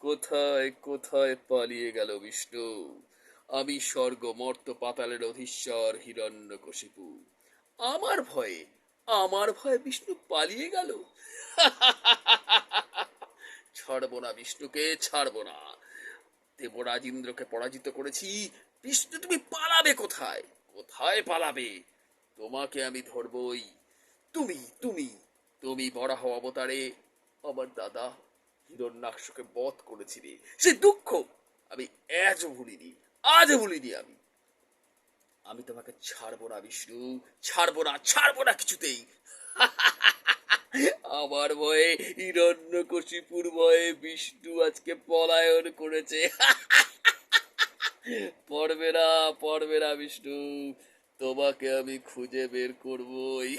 কোথায় কোথায় পালিয়ে গেল বিষ্ণু? আমি স্বর্গ মর্ত পাতালের অধীশ্বর হিরণ্যকশিপু। আমার ভয়ে আমার ভয়ে বিষ্ণু পালিয়ে গেল। ছাড়বো না বিষ্ণুকে, ছাড়বো না। দেবরাজ ইন্দ্রকে পরাজিত করেছি। বিষ্ণু তুমি পালাবে কোথায়? কোথায় পালাবে? তোমাকে আমি ধরবই। তুমি তুমি তুমি বরাহ অবতারে আমার দাদা হিরণ্যাক্ষকে বধ করেছিলে, সে দুঃখ আমি আজও ভুলিনি, আজও ভুলিনি। আমি আমি তোমাকে ছাড়বো না বিষ্ণু, ছাড়বো না, ছাড়বো না কিছুতেই। আমার ভয়ে হিরণ্যকশিপুর ভয়ে বিষ্ণু আজকে পলায়ন করেছে। পড়বে না, পড়বে না বিষ্ণু, তোমাকে আমি খুঁজে বের করবই।